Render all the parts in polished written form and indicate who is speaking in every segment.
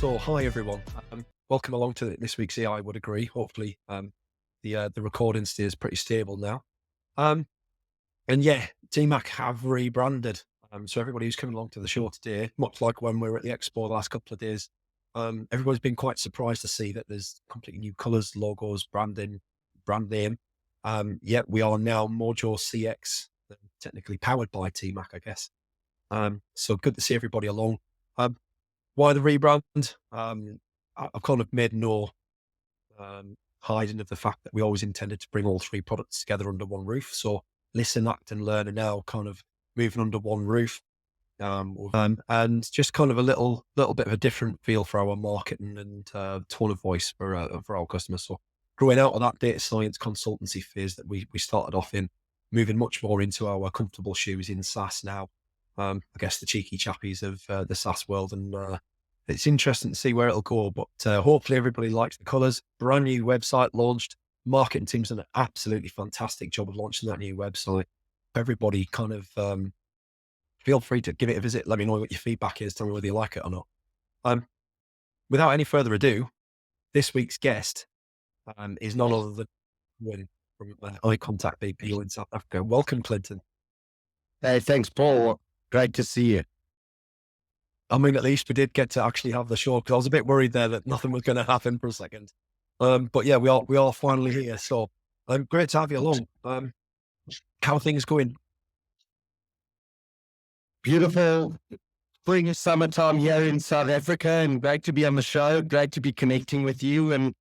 Speaker 1: So, hi everyone. Welcome along to this week's AI Would Agree. Hopefully, the recording stays pretty stable now. And yeah, TMAC have rebranded. So everybody who's coming along to the show today, much like when we were at the expo the last couple of days, everybody's been quite surprised to see that there's completely new colours, logos, branding, brand name. Yeah, we are now MOJO-CX, technically powered by TMAC, I guess. So good to see everybody along. Why the rebrand? I've kind of made no hiding of the fact that we always intended to bring all three products together under one roof. So Listen, Act and Learn are now kind of moving under one roof. And just kind of a little bit of a different feel for our marketing and tone of voice for our customers. So growing out of that data science consultancy phase that we started off in, moving much more into our comfortable shoes in SaaS now. I guess the cheeky chappies of the SaaS world, and it's interesting to see where it'll go, but hopefully everybody likes the colours. Brand new website launched. Marketing team's done an absolutely fantastic job of launching that new website. Everybody kind of feel free to give it a visit. Let me know what your feedback is. Tell me whether you like it or not. Without any further ado, this week's guest is none other than Clinton from iContact BPO in South Africa. Welcome, Clinton.
Speaker 2: Hey, thanks, Paul. Great to see you.
Speaker 1: I mean, at least we did get to actually have the show, because I was a bit worried there that nothing was going to happen for a second. But yeah, we are finally here. So great to have you along. How are things going?
Speaker 2: Beautiful spring summertime here in South Africa, and great to be on the show. Great to be connecting with you. And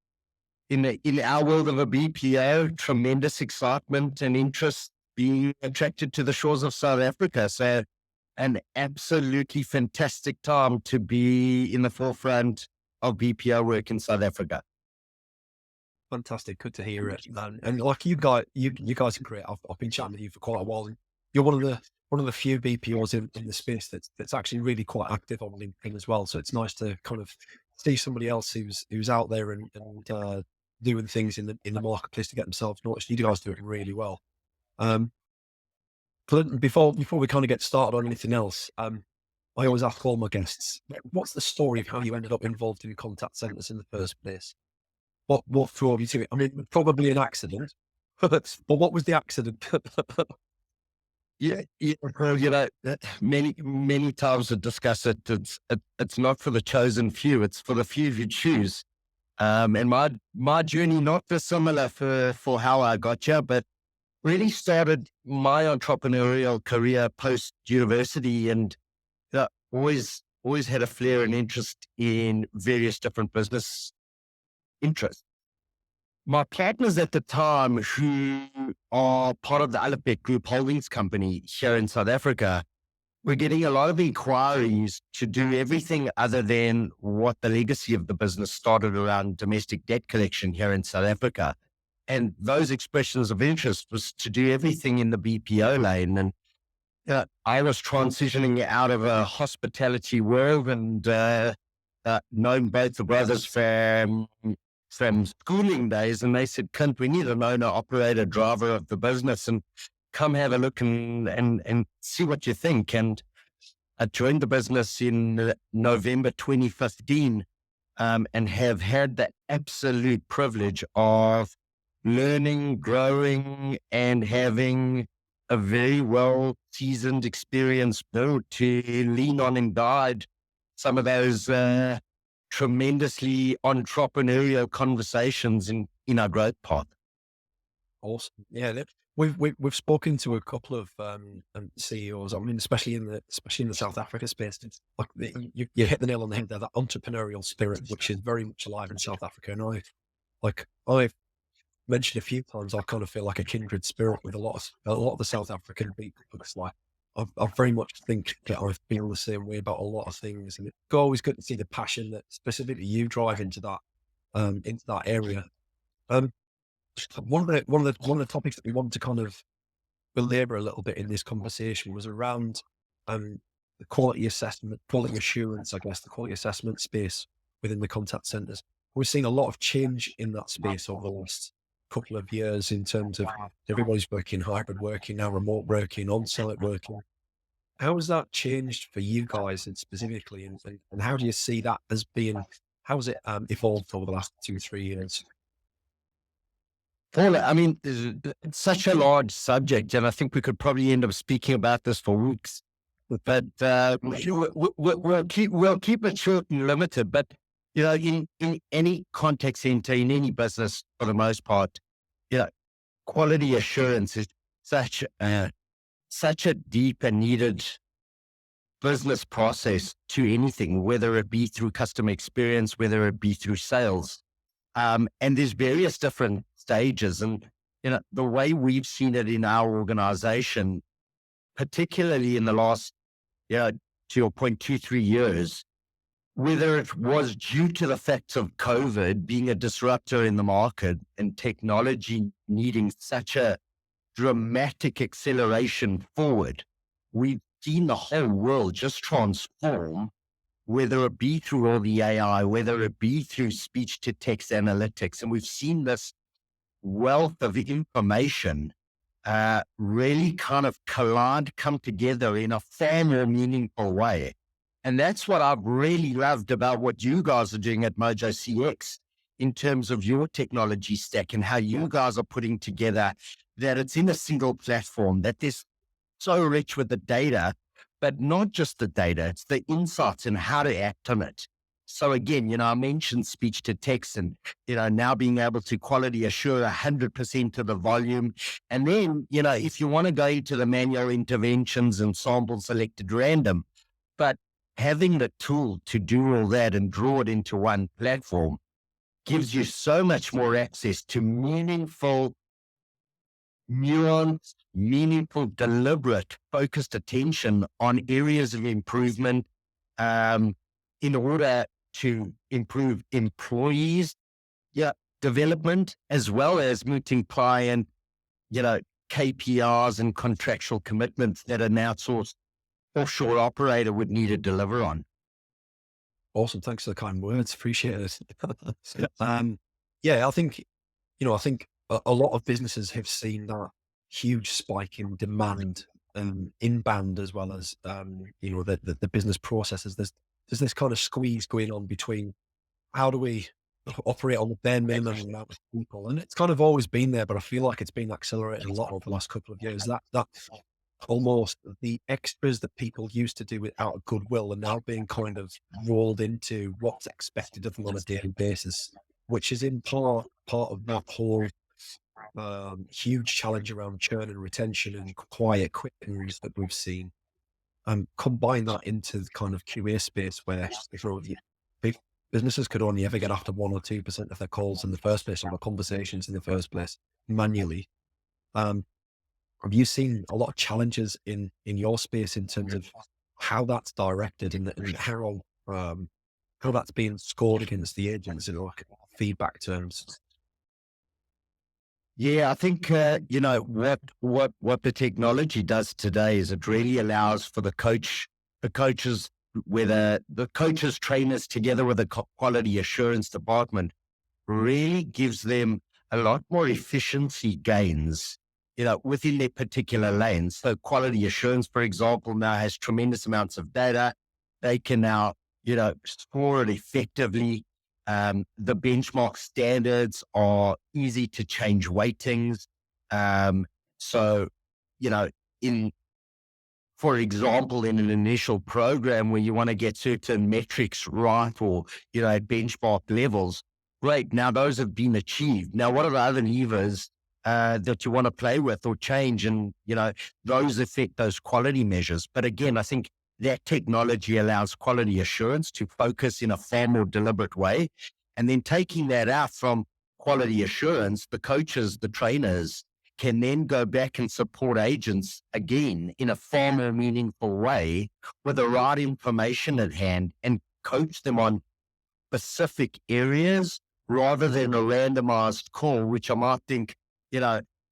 Speaker 2: in our world of a BPO, tremendous excitement and interest being attracted to the shores of South Africa. So an absolutely fantastic time to be in the forefront of BPO work in South Africa.
Speaker 1: Fantastic. Good to hear it. And like you guys are great. I've been chatting with you for quite a while. And you're one of the few BPOs in the space that's actually really quite active on LinkedIn as well. So it's nice to kind of see somebody else who's out there and doing things in the marketplace to get themselves noticed. You guys do it really well. Clinton, before we kind of get started on anything else, I always ask all my guests, what's the story of how you ended up involved in contact centers in the first place? What drove you to it? I mean, probably an accident, but what was the accident?
Speaker 2: Yeah, many times to discuss it. It's not for the chosen few; it's for the few you choose. And my journey not dissimilar for how I got here, but really started my entrepreneurial career post university, and always had a flair and interest in various different business interests. My partners at the time, who are part of the Alipec Group Holdings company here in South Africa, were getting a lot of inquiries to do everything other than what the legacy of the business started around domestic debt collection here in South Africa. And those expressions of interest was to do everything in the BPO lane. And I was transitioning out of a hospitality world and knowing both the brothers from schooling days, and they said, "Clint, we need an owner, operator, driver of the business, and come have a look and see what you think." And I joined the business in November 2015, and have had the absolute privilege of learning, growing, and having a very well seasoned experience built to lean on and guide some of those tremendously entrepreneurial conversations in our growth path.
Speaker 1: Awesome. Yeah, we've spoken to a couple of CEOs. I mean, especially in the South Africa space. It's like you hit the nail on the head there. That entrepreneurial spirit, which is very much alive in South Africa, and I've mentioned a few times, I kind of feel like a kindred spirit with a lot of the South African people. It's like I very much think that I feel the same way about a lot of things, and it's always good to see the passion that specifically you drive into that area. One of the topics that we wanted to kind of belabor a little bit in this conversation was around the quality assessment, quality assurance, I guess, the quality assessment space within the contact centers. We've seen a lot of change in that space over the last couple of years in terms of everybody's working hybrid working now, remote working, on-site working. how has that changed for you guys and specifically, and how do you see that as being, how has it evolved over the last 2, 3 years?
Speaker 2: Paul, I mean, it's such a large subject, and I think we could probably end up speaking about this for weeks. But we'll keep it short and limited. But in any contact center, in any business, for the most part, you know, quality assurance is such a deep and needed business process to anything, whether it be through customer experience, whether it be through sales. And there's various different stages. And, the way we've seen it in our organization, particularly in the last, to your point, 2, 3 years, whether it was due to the fact of COVID being a disruptor in the market and technology needing such a dramatic acceleration forward, we've seen the whole world just transform, whether it be through all the AI, whether it be through speech to text analytics. And we've seen this wealth of information really kind of collide, come together in a far more meaningful way. And that's what I've really loved about what you guys are doing at MOJO-CX in terms of your technology stack and how you guys are putting together that it's in a single platform, that there's so rich with the data, but not just the data, it's the insights and how to act on it. So again, I mentioned speech to text and, now being able to quality assure 100% of the volume. And then, if you want to go into the manual interventions and sample selected random, but having the tool to do all that and draw it into one platform gives you so much more access to meaningful, nuanced, meaningful, deliberate, focused attention on areas of improvement in order to improve employees' development, as well as meeting client, KPIs and contractual commitments that an outsourced offshore operator would need to deliver on.
Speaker 1: Awesome. Thanks for the kind words. Appreciate it. I think, I think a lot of businesses have seen that huge spike in demand, inbound as well as, the business processes. There's this kind of squeeze going on between how do we operate on the bare minimum amount of people, and it's kind of always been there, but I feel like it's been accelerated a lot over the last couple of years. That almost the extras that people used to do out of goodwill are now being kind of rolled into what's expected of them on a daily basis, which is in part of that whole huge challenge around churn and retention and quiet quitting that we've seen. Combine that into the kind of QA space where big businesses could only ever get after 1 or 2% of their calls in the first place, or the conversations in the first place, manually. Have you seen a lot of challenges in your space in terms of how that's directed and how that's being scored against the agents in like feedback terms?
Speaker 2: Yeah, I think, what the technology does today is it really allows for the coaches, whether the coaches, trainers together with the quality assurance department, really gives them a lot more efficiency gains, within their particular lanes. So quality assurance, for example, now has tremendous amounts of data. They can now, score it effectively. The benchmark standards are easy to change weightings. So, for example, in an initial program where you want to get certain metrics right or, at benchmark levels, great. Now those have been achieved. Now, what are the other levers that you want to play with or change? And, those affect those quality measures. But again, I think that technology allows quality assurance to focus in a far more deliberate way. And then taking that out from quality assurance, the coaches, the trainers can then go back and support agents again in a far more meaningful way with the right information at hand and coach them on specific areas rather than a randomized call, which I might think,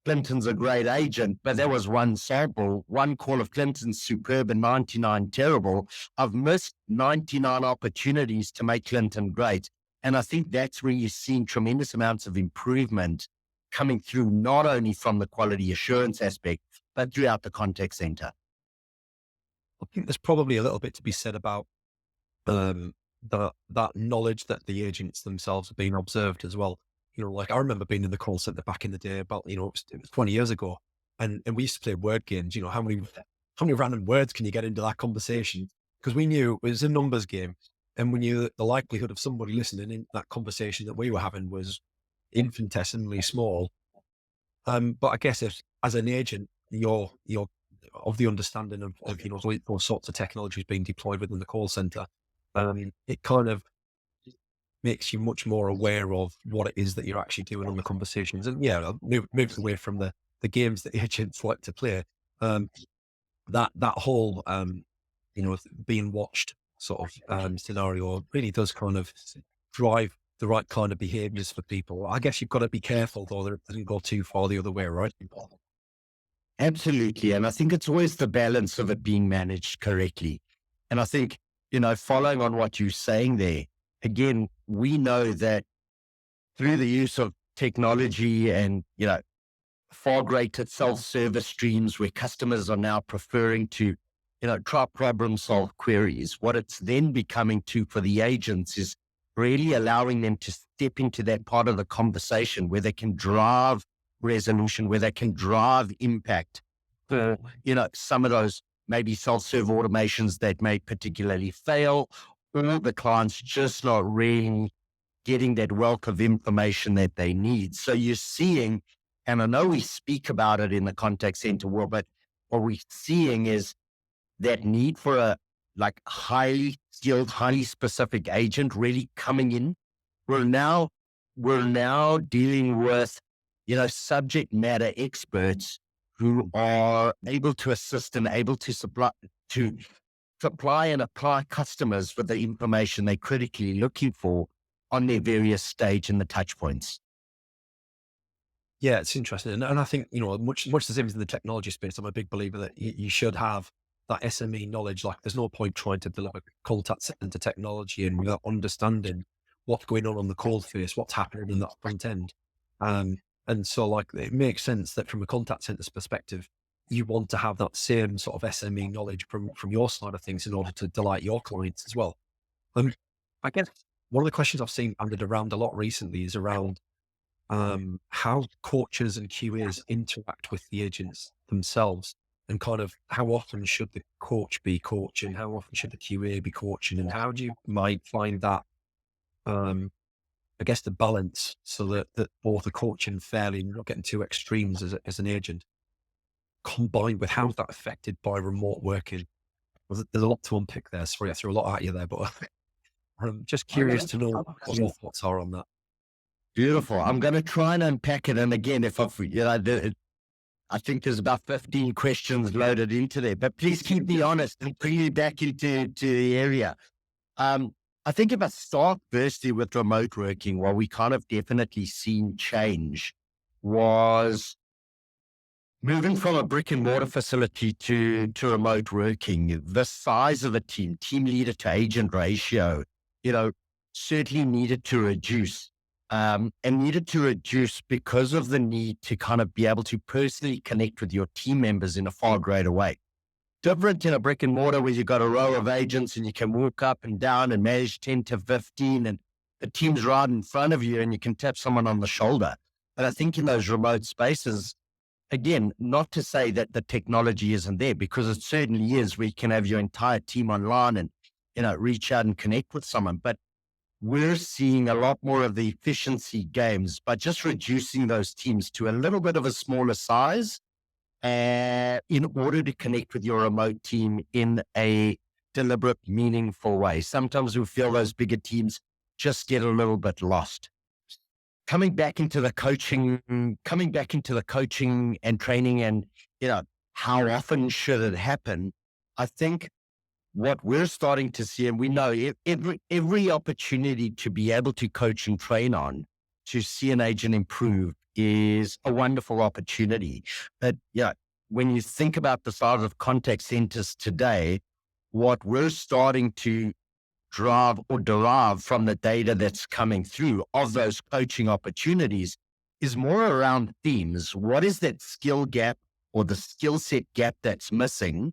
Speaker 2: Clinton's a great agent, but that was one sample, one call of Clinton's superb and 99 terrible. I've missed 99 opportunities to make Clinton great. And I think that's where you're seeing tremendous amounts of improvement coming through, not only from the quality assurance aspect, but throughout the contact center.
Speaker 1: I think there's probably a little bit to be said about um, that knowledge that the agents themselves are being observed as well. Like I remember being in the call center back in the day about, it was 20 years ago, and we used to play word games. How many random words can you get into that conversation? Because we knew it was a numbers game, and we knew that the likelihood of somebody listening in that conversation that we were having was infinitesimally small. But I guess if, as an agent, you're of the understanding of those sorts of technologies being deployed within the call center, it kind of makes you much more aware of what it is that you're actually doing on the conversations. And yeah, moving away from the games that agents like to play, um, that whole being watched sort of scenario really does kind of drive the right kind of behaviors for people. I guess you've got to be careful though that it doesn't go too far the other way, right?
Speaker 2: Absolutely. And I think it's always the balance of it being managed correctly. And I think, following on what you're saying there, again, we know that through the use of technology and, far greater self-service streams where customers are now preferring to, try problem solve queries, what it's then becoming to for the agents is really allowing them to step into that part of the conversation where they can drive resolution, where they can drive impact for, some of those maybe self-serve automations that may particularly fail, or the client's just not really getting that wealth of information that they need. So you're seeing, and I know we speak about it in the contact center world, but what we're seeing is that need for a highly skilled, highly specific agent really coming in. We're now dealing with, subject matter experts who are able to assist and able to supply and apply customers with the information they're critically looking for on their various stage and the touch points.
Speaker 1: Yeah, it's interesting. And I think, much the same as in the technology space, I'm a big believer that you should have that SME knowledge. Like there's no point trying to deliver contact center technology and without understanding what's going on the call face, what's happening in that front end. Um, and so like it makes sense that from a contact center's perspective, you want to have that same sort of SME knowledge from your side of things in order to delight your clients as well. I guess one of the questions I've seen banded around a lot recently is around how coaches and QAs interact with the agents themselves, and kind of how often should the coach be coaching, how often should the QA be coaching, and how do you might find that, um, I guess, the balance so that both are coaching fairly and you're not getting too extremes as an agent, combined with how's that affected by remote working? There's a lot to unpick there. Sorry, I threw a lot at you there, but I'm just curious to know what your thoughts are on that.
Speaker 2: Beautiful. I'm going to try and unpack it. And again, if I think there's about 15 questions loaded into there, but please keep me honest and bring me back into the area. I think if I start firstly with remote working, what we kind of definitely seen change was moving from a brick and mortar facility to remote working. The size of the team leader to agent ratio, certainly needed to reduce. And needed to reduce because of the need to kind of be able to personally connect with your team members in a far greater way. Different in a brick and mortar where you've got a row of agents and you can walk up and down and manage 10 to 15 and the team's right in front of you and you can tap someone on the shoulder. But I think in those remote spaces, again, not to say that the technology isn't there, because it certainly is, where you can have your entire team online and, reach out and connect with someone. But we're seeing a lot more of the efficiency gains by just reducing those teams to a little bit of a smaller size in order to connect with your remote team in a deliberate, meaningful way. Sometimes we feel those bigger teams just get a little bit lost. Coming back into the coaching and training and, how often should it happen? I think what we're starting to see, and we know every opportunity to be able to coach and train on, to see an agent improve is a wonderful opportunity. But when you think about the size of contact centers today, what we're starting to drive or derive from the data that's coming through of those coaching opportunities is more around themes. What is that skill gap or the skill set gap that's missing?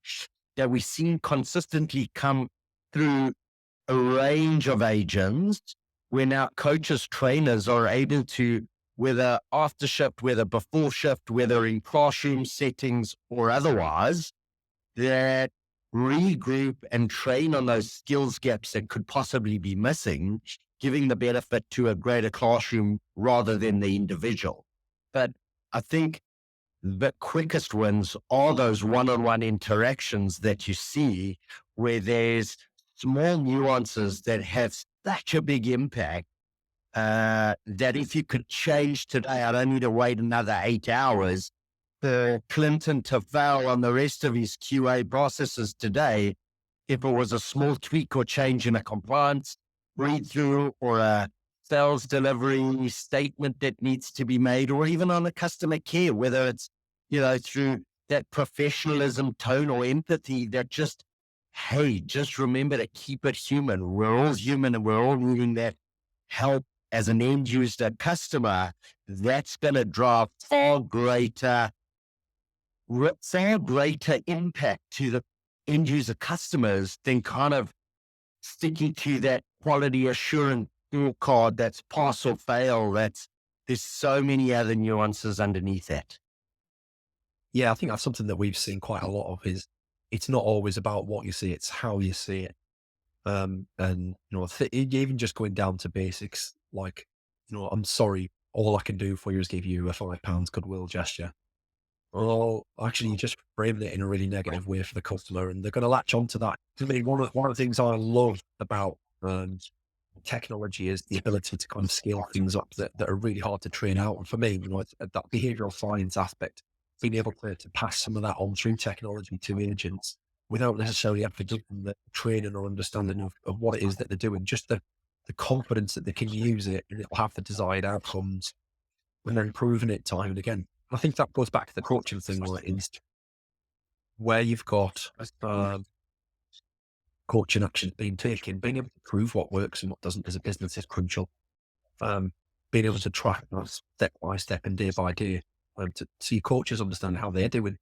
Speaker 2: that we've seen consistently come through a range of agents, where now coaches, trainers are able to, whether after shift, whether before shift, whether in classroom settings or otherwise, that regroup and train on those skills gaps that could possibly be missing, giving the benefit to a greater classroom rather than the individual. But I think the quickest wins are those one-on-one interactions that you see, where there's small nuances that have such a big impact, that if you could change today, I don't need to wait another 8 hours for Clinton to fail on the rest of his QA processes today. If it was a small tweak or change in a compliance read through, or a sales delivery statement that needs to be made, or even on a customer care, whether it's, through that professionalism, tone, or empathy, that just, hey, just remember to keep it human. We're all human and we're all needing that help as an end user customer. That's going to drive far greater impact to the end user customers than kind of sticking to that quality assurance scorecard that's pass or fail. There's so many other nuances underneath that.
Speaker 1: Yeah, I think that's something that we've seen quite a lot of is it's not always about what you see, it's how you see it. And, even just going down to basics, like, I'm sorry, all I can do for you is give you a £5 goodwill gesture. Well, actually, you just framed it in a really negative way for the customer, and they're going to latch onto that. To me, one of the things I love about technology is the ability to kind of scale things up that are really hard to train out. And for me, it's that behavioral science aspect, being able to pass some of that on through technology to agents without necessarily having to give them the training or understanding of what it is that they're doing, just the confidence that they can use it and it'll have the desired outcomes and then improving it time and again. I think that goes back to the coaching thing, right? Is where you've got coaching actions being taken, being able to prove what works and what doesn't as a business is crucial. Being able to track that step by step and day by day, to see coaches understand how they're doing.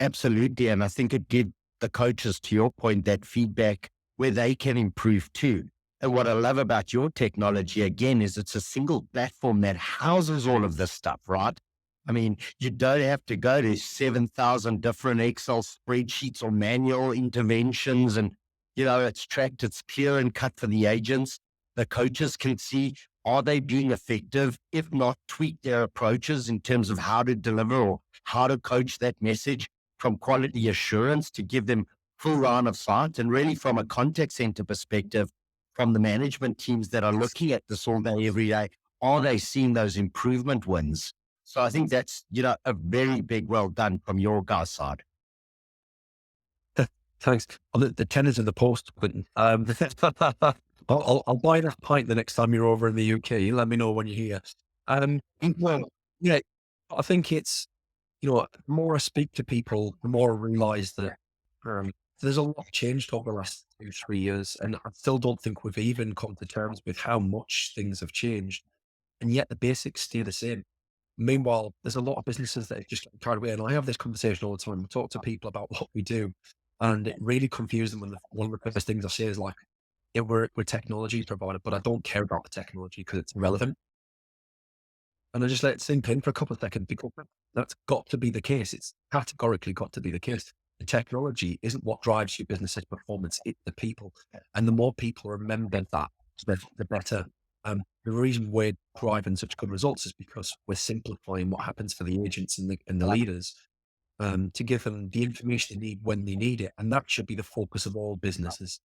Speaker 2: Absolutely. And I think it gives the coaches, to your point, that feedback where they can improve too. And what I love about your technology, again, is it's a single platform that houses all of this stuff, right? I mean, you don't have to go to 7,000 different Excel spreadsheets or manual interventions. And, it's tracked, it's clear and cut for the agents. The coaches can see, are they being effective? If not, tweak their approaches in terms of how to deliver or how to coach that message from quality assurance to give them full line of sight. And really from a contact center perspective, from the management teams that are looking at this all day, every day, are they seeing those improvement wins? So I think that's, a very big well done from your guys' side.
Speaker 1: Thanks. The tenors in the post, Clinton. I'll buy that pint the next time you're over in the UK. Let me know when you're here. Well, yeah, I think it's, the more I speak to people, the more I realize that there's a lot changed over the last 2-3 years. And I still don't think we've even come to terms with how much things have changed. And yet the basics stay the same. Meanwhile, there's a lot of businesses that are just getting carried away. And I have this conversation all the time. I talk to people about what we do, and it really confuses them when one of the first things I say is like, yeah, we're technology provider, but I don't care about the technology because it's irrelevant. And I just let it sink in for a couple of seconds because that's got to be the case. It's categorically got to be the case. The technology isn't what drives your business's performance. It's the people. And the more people remember that, the better. The reason we're driving such good results is because we're simplifying what happens for the agents and the leaders, to give them the information they need when they need it. And that should be the focus of all businesses.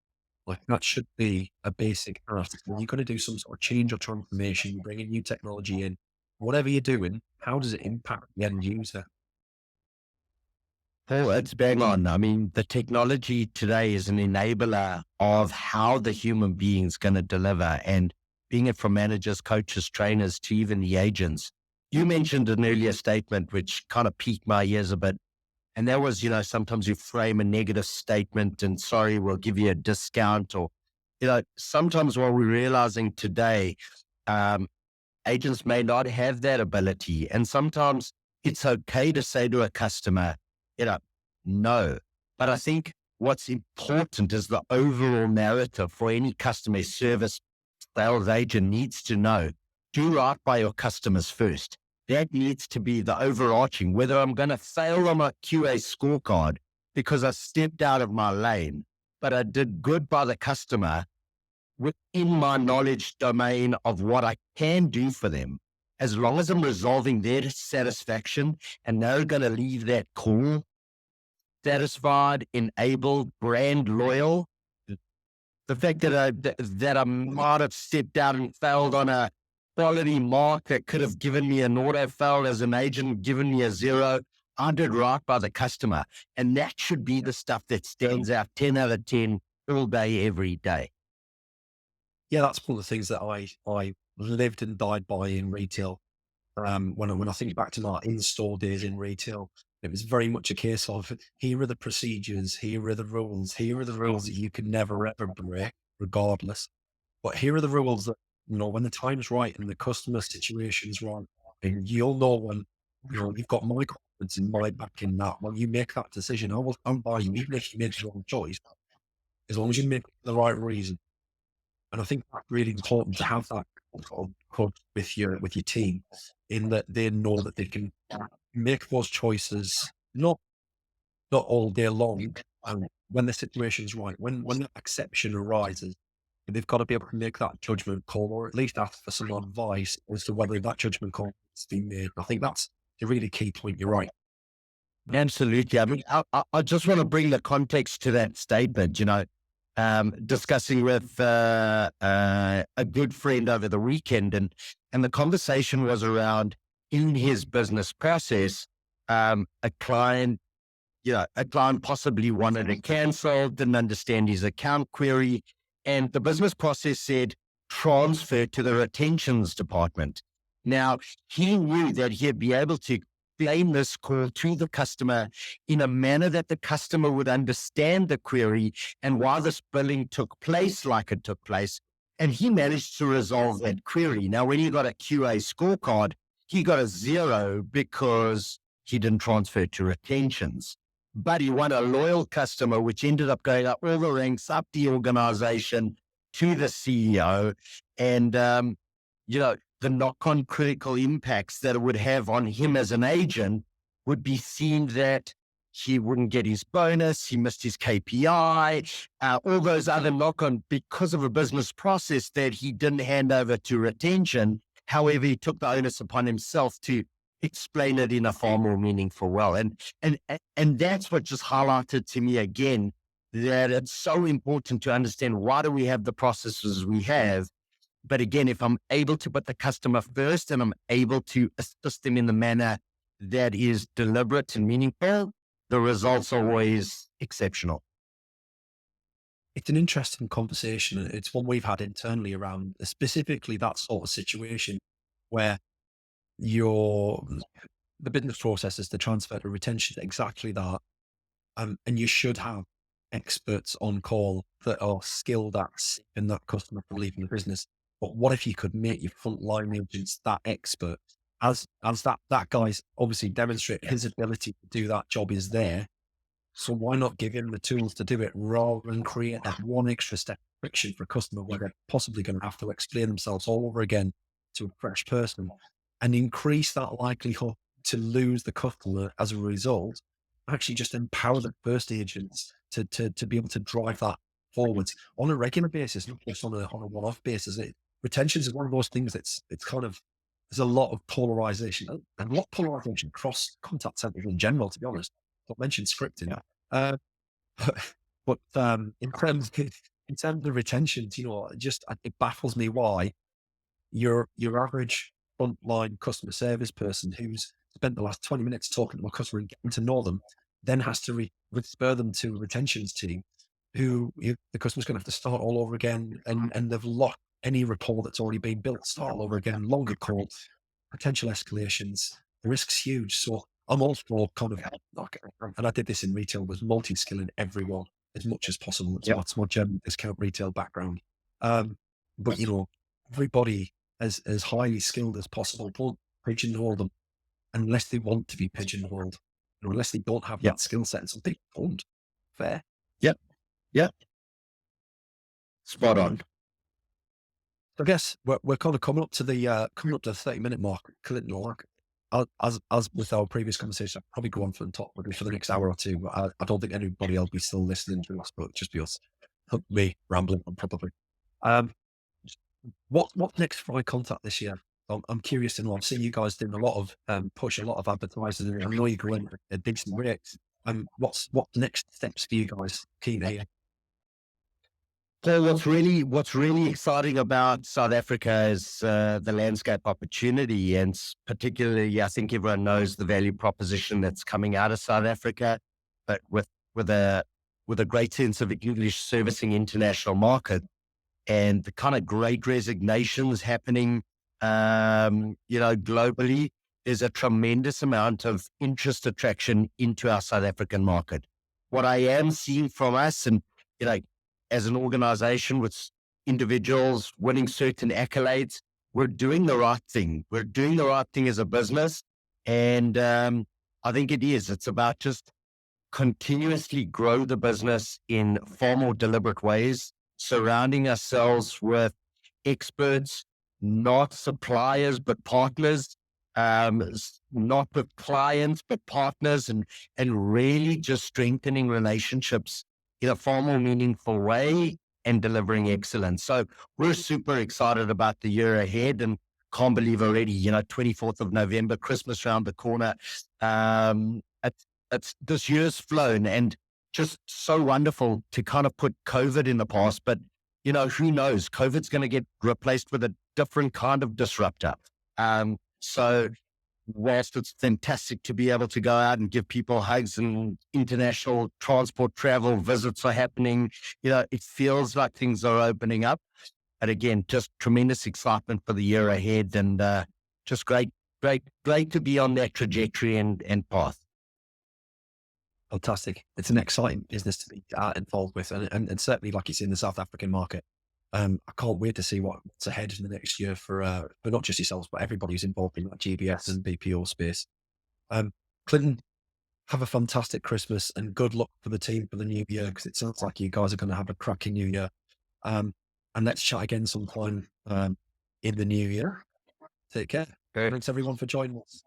Speaker 1: Like that should be a basic ask. When you're going to do some sort of change or transformation, you bring a new technology in, whatever you're doing, how does it impact the end user?
Speaker 2: Oh, it's bang on. I mean, the technology today is an enabler of how the human being's going to deliver, and being it from managers, coaches, trainers, to even the agents. You mentioned an earlier statement, which kind of piqued my ears a bit. And that was, sometimes you frame a negative statement and sorry, we'll give you a discount, or, sometimes what we're realizing today, agents may not have that ability. And sometimes it's okay to say to a customer, no, But I think what's important is the overall narrative for any customer service sales agent needs to know. Do right by your customers first. That needs to be the overarching, whether I'm going to fail on my QA scorecard because I stepped out of my lane, but I did good by the customer within my knowledge domain of what I can do for them. As long as I'm resolving their satisfaction and they're going to leave that call satisfied, enabled, brand loyal. The fact that I might have stepped out and failed on a quality mark that could have given me an auto fail as an agent, given me a 0, I did right by the customer. And that should be the stuff that stands out 10 out of 10 all day, every day.
Speaker 1: Yeah, that's one of the things that I lived and died by in retail. When I think back to my in-store days in retail, it was very much a case of, here are the procedures, here are the rules that you can never ever break, regardless. But here are the rules that, when the time's right and the customer situation's right, and you'll know when, you've got my confidence in my back in that. When you make that decision, I'll buy you, even if you make the wrong choice, as long as you make it for the right reason. And I think that's really important to have that with your team, in that they know that they can make those choices, not all day long. And when the situation's right, when that exception arises, they've got to be able to make that judgment call, or at least ask for some advice as to whether that judgment call has been made. I think that's a really key point. You're right.
Speaker 2: Absolutely. I mean, I just want to bring the context to that statement, discussing with a good friend over the weekend, and the conversation was around, in his business process, a client possibly wanted to cancel, didn't understand his account query, and the business process said transfer to the retentions department. Now, he knew that he'd be able to explain this call to the customer in a manner that the customer would understand the query and why this billing took place like it took place. And he managed to resolve that query. Now, when he got a QA scorecard, he got a 0 because he didn't transfer to retentions. But he won a loyal customer, which ended up going up all the ranks, up the organization to the CEO. And, the knock-on critical impacts that it would have on him as an agent would be seen that he wouldn't get his bonus, he missed his KPI, all those other knock-on because of a business process that he didn't hand over to retention. However, he took the onus upon himself to explain it in a far more meaningful way. And that's what just highlighted to me again, that it's so important to understand, why do we have the processes we have? But again, if I'm able to put the customer first and I'm able to assist them in the manner that is deliberate and meaningful, the results are always exceptional.
Speaker 1: It's an interesting conversation. It's one we've had internally around specifically that sort of situation where the business process is to transfer to retention, exactly that. And you should have experts on call that are skilled at saving that customer from leaving the business. But what if you could make your frontline agents that expert? As that guy's obviously demonstrate his ability to do that job is there. So why not give him the tools to do it, rather than create that one extra step of friction for a customer where they're possibly going to have to explain themselves all over again to a fresh person, and increase that likelihood to lose the customer as a result? Actually just empower the first agents to be able to drive that forwards on a regular basis, not just on a one-off basis. Retention is one of those things that's, it's kind of, there's a lot of polarization, and a lot of polarization across contact centers in general, to be honest. Not mentioned scripting. Uh, but in terms of retentions, it baffles me why your average frontline customer service person who's spent the last 20 minutes talking to a customer and getting to know them, then has to refer them to a retentions team, the customer's going to have to start all over again, and they've lost any rapport that's already been built, start all over again, longer calls, potential escalations. The risk's huge. So I'm all for kind of, and I did this in retail, was multi-skilling everyone as much as possible. That's my German discount retail background. But everybody as highly skilled as possible. Don't pigeonhole them unless they want to be pigeonholed, unless they don't have that skill set. And some people don't. Fair.
Speaker 2: Yep. Yep. Spot on.
Speaker 1: I guess we're kind of coming up to the 30-minute mark, Clinton. Like, as with our previous conversation, I'll probably go on for the top maybe for the next hour or two. But I don't think anybody else will be still listening to us, but just be us, me rambling on probably. Um, what's next for iContact this year? I'm curious to know. I've seen you guys doing a lot of push, a lot of advertising, and I know you're going at decent rates. What's next steps for you guys? Keen to hear.
Speaker 2: So what's really exciting about South Africa is the landscape opportunity, and particularly, I think everyone knows the value proposition that's coming out of South Africa, but with a with a great sense of English servicing international market, and the kind of great resignations happening, globally. There's a tremendous amount of interest attraction into our South African market. What I am seeing from us, and you know, as an organization with individuals winning certain accolades, we're doing the right thing. We're doing the right thing as a business. And I think it's about just continuously grow the business in far more deliberate ways, surrounding ourselves with experts, not suppliers, but partners, not with clients, but partners, and really just strengthening relationships in a far more meaningful way and delivering excellence. So we're super excited about the year ahead, and can't believe already, 24th of November, Christmas around the corner. It's this year's flown, and just so wonderful to kind of put COVID in the past, but who knows? COVID's going to get replaced with a different kind of disruptor. So whilst it's fantastic to be able to go out and give people hugs, and international transport travel visits are happening, it feels like things are opening up. And again, just tremendous excitement for the year ahead, and just great to be on that trajectory and path.
Speaker 1: Fantastic. It's an exciting business to be involved with, and certainly, like you see in the South African market. I can't wait to see what's ahead in the next year for not just yourselves, but everybody who's involved in that GBS and BPO space. Clinton, have a fantastic Christmas and good luck for the team for the new year, because it sounds like you guys are going to have a cracking new year. And let's chat again sometime in the new year. Take care.
Speaker 2: Okay.
Speaker 1: Thanks everyone for joining us.